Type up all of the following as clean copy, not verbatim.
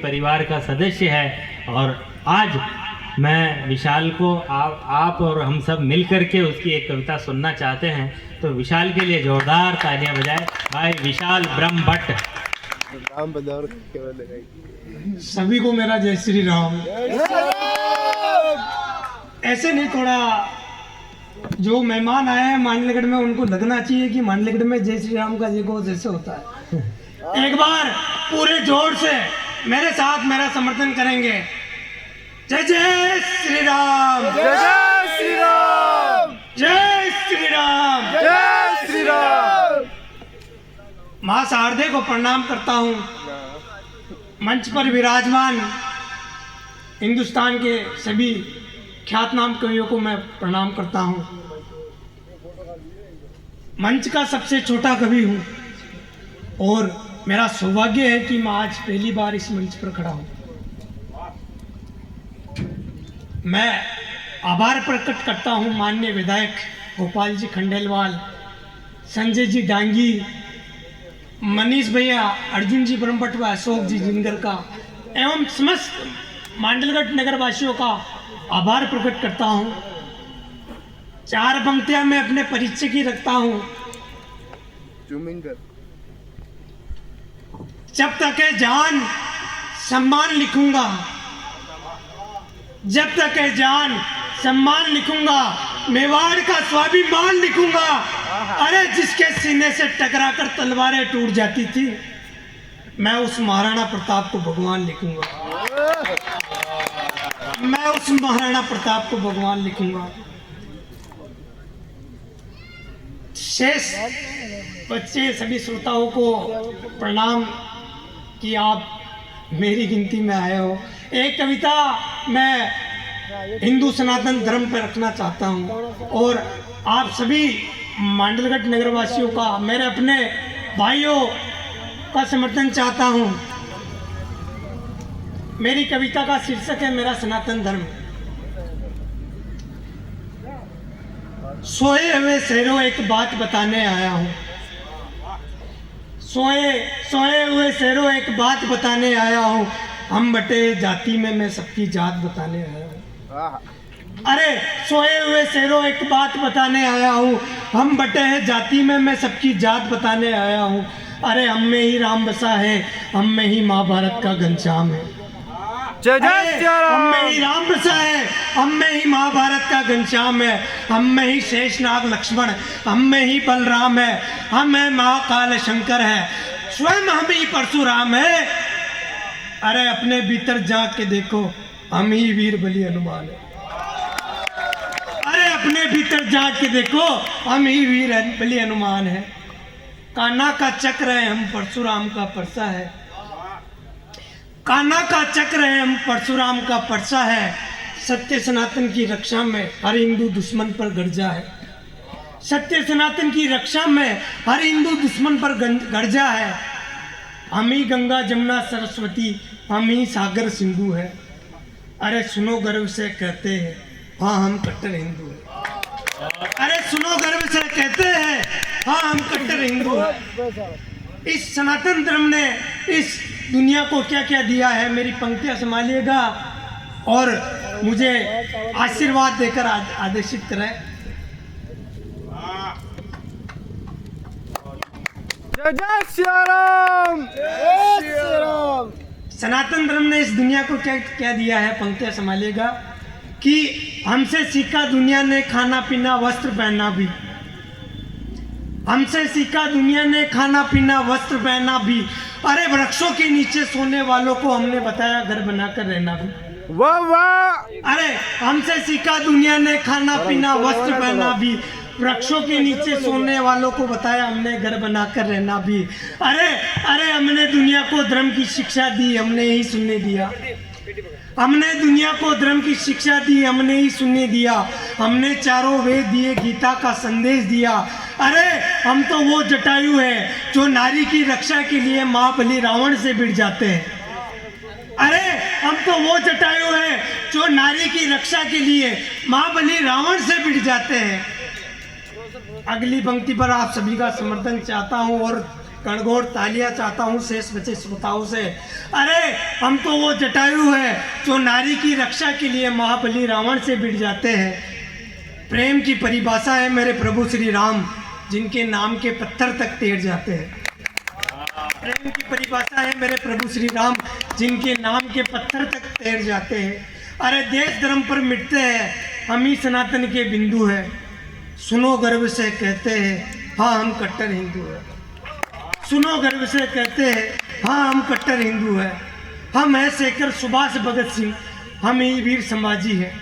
परिवार का सदस्य है और आज मैं विशाल को आप और हम सब मिल कर के उसकी एक कविता सुनना चाहते हैं। तो विशाल के लिए जोरदार तालियां बजाएं। भाई विशाल ब्रह्म भट्ट। सभी को मेरा जय श्री राम। ऐसे नहीं, थोड़ा जो मेहमान आए हैं मांडलगढ़ में उनको लगना चाहिए कि मांडलगढ़ में जय श्री राम का जयघोष जैसे होता है। एक बार पूरे जोर से मेरे साथ मेरा समर्थन करेंगे। जय जय श्री राम, जय श्री राम, जय श्री राम, जय श्री राम। मां शारदे को प्रणाम करता हूँ। मंच पर विराजमान हिंदुस्तान के सभी ख्यातनाम कवियों को मैं प्रणाम करता हूँ। मंच का सबसे छोटा कवि हूँ और मेरा सौभाग्य है कि मैं आज पहली बार इस मंच पर खड़ा हूँ। मैं आभार प्रकट करता हूँ माननीय विधायक गोपाल जी खंडेलवाल, संजय जी डांगी, मनीष भैया, अर्जुन जी ब्रह्मभट्ट व अशोक जी जिनगर का एवं समस्त मांडलगढ़ नगर वासियों का आभार प्रकट करता हूँ। चार पंक्तियां मैं अपने परिचय की रखता हूँ। जब तक है जान सम्मान लिखूंगा, जब तक है जान सम्मान लिखूंगा, मेवाड़ का स्वाभिमान लिखूंगा। अरे जिसके सीने से टकरा कर तलवारें टूट जाती थी, मैं उस महाराणा प्रताप को भगवान लिखूंगा। मैं उस महाराणा प्रताप को भगवान लिखूंगा। शेष बच्चे सभी श्रोताओं को प्रणाम कि आप मेरी गिनती में आए हो। एक कविता मैं हिंदू सनातन धर्म पर रखना चाहता हूँ और आप सभी मांडलगढ़ नगरवासियों का, मेरे अपने भाइयों का समर्थन चाहता हूँ। मेरी कविता का शीर्षक है मेरा सनातन धर्म। सोए हुए शहरों एक बात बताने आया हूँ। सोए हुए शहरों एक बात बताने आया हूँ। हम बटे जाति में मैं सबकी जात बताने आया हूँ। अरे सोए हुए शहरों एक बात बताने आया हूँ। हम बटे हैं जाति में मैं सबकी जात बताने आया हूँ। अरे हम में ही राम बसा है, हम में ही महाभारत का घनश्याम है। जय जय श्री हम में राम। ही राम बसा है, हम में ही महाभारत का घनश्याम है। हम में ही शेषनाग लक्ष्मण, हम में ही बलराम है। हम है महाकाल शंकर है, स्वयं हम ही परशुराम है। अरे अपने भीतर झांक के देखो, हम ही वीर बलि हनुमान है। अरे अपने भीतर झांक के देखो, हम ही वीर बलि हनुमान है। कान्हा का चक्र है, हम परशुराम का परसा है। कान्हा का चक्र है, हम परशुराम का परसा है। सत्य सनातन की रक्षा में हर हिंदू दुश्मन पर गर्जा है। सत्य सनातन की रक्षा में हर हिंदू दुश्मन पर गर्जा है। हम ही गंगा जमुना सरस्वती, हम ही सागर सिंधु है। अरे सुनो गर्व से कहते हैं, हाँ हम कट्टर हिंदू हैं। अरे सुनो गर्व से कहते हैं, हाँ हम कट्टर हिंदू हैं। इस सनातन धर्म ने इस दुनिया को क्या क्या दिया है, मेरी पंक्तियां संभालिएगा और मुझे आशीर्वाद देकर आदेशित करें। जय जय श्री राम, जय श्री राम। सनातन धर्म ने इस दुनिया को क्या क्या दिया है, पंक्तियां संभालिएगा। कि हमसे सीखा दुनिया ने खाना पीना वस्त्र पहनना भी। हमसे सीखा दुनिया ने खाना पीना वस्त्र पहनना भी। अरे वृक्षों के नीचे सोने वालों को हमने बताया घर बनाकर रहना भी। वाह वाह। अरे हमसे सीखा दुनिया ने खाना पीना वस्त्र पहनना भी। वृक्षों के नीचे सोने वालों को बताया हमने घर बनाकर रहना भी। अरे अरे हमने दुनिया को धर्म की शिक्षा दी, हमने ही सुनने दिया। हमने दुनिया को धर्म की शिक्षा दी, हमने ही सुनने दिया। हमने चारों वेद दिए, गीता का संदेश दिया। अरे हम तो वो जटायु है जो नारी की रक्षा के लिए महाबली रावण से भिड़ जाते हैं। अरे हम तो वो जटायु है जो नारी की रक्षा के लिए महाबली रावण से भिड़ जाते हैं। अगली पंक्ति पर आप सभी का समर्थन चाहता हूं और कणघोर तालियां चाहता हूँ शेष बचे श्रोताओं से। अरे हम तो वो जटायु है जो नारी की रक्षा के लिए महाबली रावण से भिड़ जाते हैं। प्रेम की परिभाषा है मेरे प्रभु श्री राम, जिनके नाम के पत्थर तक तैर जाते हैं। प्रेम की परिभाषा है मेरे प्रभु श्री राम, जिनके नाम के पत्थर तक तैर जाते हैं। अरे देश धर्म पर मिटते हैं, हम ही सनातन के बिंदु है। सुनो गर्व से कहते हैं हाँ हम कट्टर हिंदू है। सुनो गर्व से कहते हैं हाँ हम कट्टर हिंदू है। हम है शेखर सुभाष भगत सिंह, हम ही वीर संभाजी है।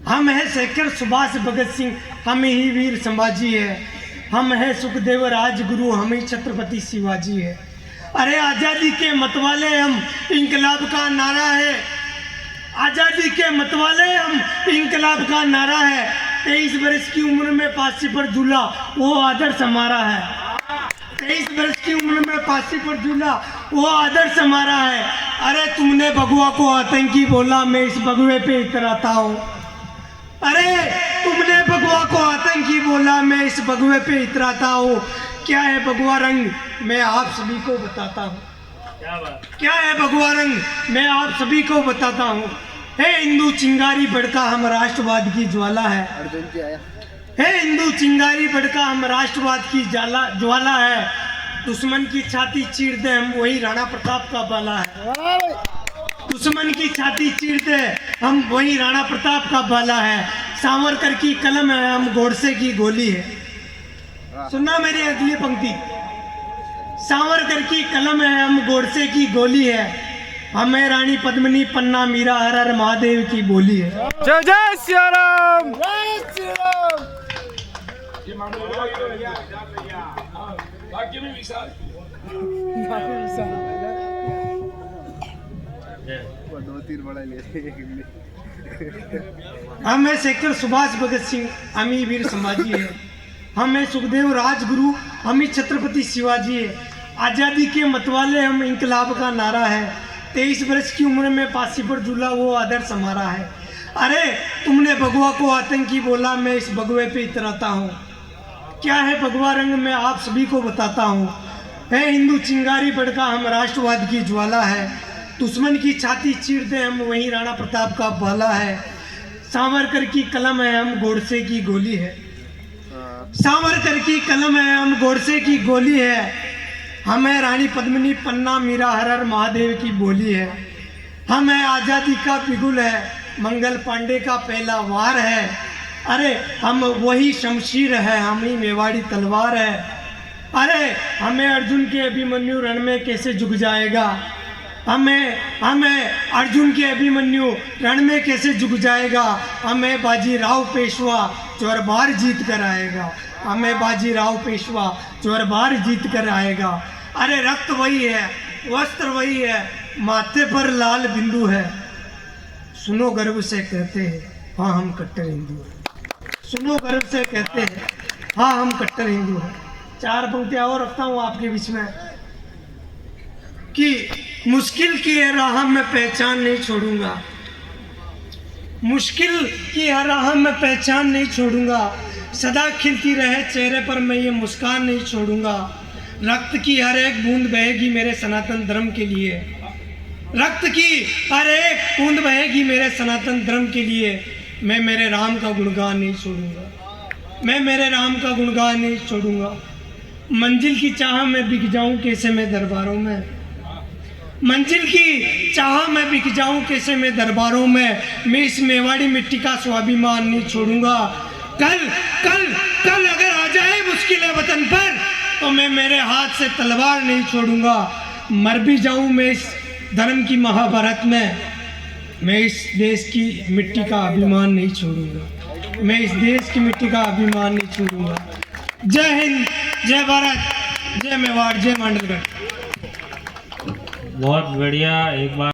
हम है शेखर सुभाष भगत सिंह, हम ही वीर संभाजी है। हम है सुखदेव राजगुरु, हम ही छत्रपति शिवाजी है। अरे आज़ादी के मतवाले हम, इंकलाब का नारा है। आज़ादी के मतवाले हम, इंकलाब का नारा है। 23 वर्ष की उम्र में फांसी पर झूला, वो आदर्श हमारा है। 23 वर्ष की उम्र में फांसी पर झूला, वो आदर्श हमारा है। अरे तुमने भगवा को आतंकी बोला, मैं इस भगवे पे इतराता हूँ। अरे तुमने भगवा को आतंकी बोला, मैं इस भगवे पे इतराता हूँ। क्या है भगवा रंग, मैं आप सभी को बताता हूँ। क्या है भगवा रंग, मैं आप सभी को बताता हूँ। हे हिंदू चिंगारी भड़का, हम राष्ट्रवाद की ज्वाला है। हे हिंदू चिंगारी भड़का, हम राष्ट्रवाद की ज्वाला है। दुश्मन की छाती चीर दे, हम वही राणा प्रताप का बाला है। दुश्मन की छाती चीर दे, हम वही राणा प्रताप का बाला है। सावरकर की कलम है, हम गोडसे की गोली है। सुनना मेरी अगली पंक्ति। सावरकर की कलम है, हम गोडसे की गोली है। हमें रानी पद्मिनी पन्ना मीरा हर हर महादेव की बोली है। जय जय सिया राम, जय श्री राम। हम है शेखर सुभाष भगत सिंह, हम ही वीर संभाजी है। हम है सुखदेव राजगुरु, हम ही छत्रपति शिवाजी है। आज़ादी के मतवाले हम, इंकलाब का नारा है। 23 वर्ष की उम्र में फांसी पर झूला, वो आदर्श हमारा है। अरे तुमने भगवा को आतंकी बोला, मैं इस भगवे पे इतराता हूँ। क्या है भगवा रंग, मैं आप सभी को बताता हूँ। है हिंदू चिंगारी भड़का, हम राष्ट्रवाद की ज्वाला है। दुश्मन की छाती चीर दे, हम वही राणा प्रताप का बाला है। सावरकर की कलम है, हम गोडसे की गोली है। सावरकर की कलम है, हम गोडसे की गोली है। हमें रानी पद्मिनी पन्ना मीरा हर हर महादेव की बोली है। हम है आज़ादी का बिगुल है, मंगल पांडे का पहला वार है। अरे हम वही शमशीर है, हम ही मेवाड़ी तलवार है। अरे हमें अर्जुन के अभिमन्यु रण में कैसे झुक जाएगा। हमें अर्जुन के अभिमन्यु रण में कैसे झुक जाएगा। हमें बाजीराव पेशवा जो हर बार जीत कर आएगा। हमें बाजीराव पेशवा जो हर बार जीत कर आएगा। अरे रक्त वही है, वस्त्र वही है, माथे पर लाल बिंदु है। सुनो गर्व से कहते हैं हाँ हम कट्टर हिंदू हैं। सुनो गर्व से कहते हैं हाँ हम कट्टर हिंदू हैं। 4 पंक्तियां और रखता हूँ आपके बीच में कि मुश्किल की राह में पहचान नहीं छोड़ूंगा। मुश्किल की राह में पहचान नहीं छोड़ूंगा। सदा खिलती रहे चेहरे पर, मैं ये मुस्कान नहीं छोड़ूंगा। रक्त की हर एक बूंद बहेगी मेरे सनातन धर्म के लिए। रक्त की हर एक बूंद बहेगी मेरे सनातन धर्म के लिए। मैं मेरे राम का गुणगान नहीं छोड़ूंगा। मैं मेरे राम का गुणगान नहीं छोड़ूंगा। मंजिल की चाह में बिक जाऊं कैसे मैं दरबारों में। मंजिल की चाह में बिक जाऊं कैसे मैं दरबारों में। मैं इस मेवाड़ी मिट्टी का स्वाभिमान नहीं छोड़ूंगा। कल कल कल अगर आ जाए मुश्किलें वतन पर, तो मैं मेरे हाथ से तलवार नहीं छोड़ूंगा। मर भी जाऊं मैं इस धर्म की महाभारत में, मैं इस देश की मिट्टी का अभिमान नहीं छोड़ूंगा। मैं इस देश की मिट्टी का अभिमान नहीं छोड़ूंगा। जय हिंद, जय भारत, जय मेवाड़, जय मांडलगढ़। बहुत बढ़िया। एक बार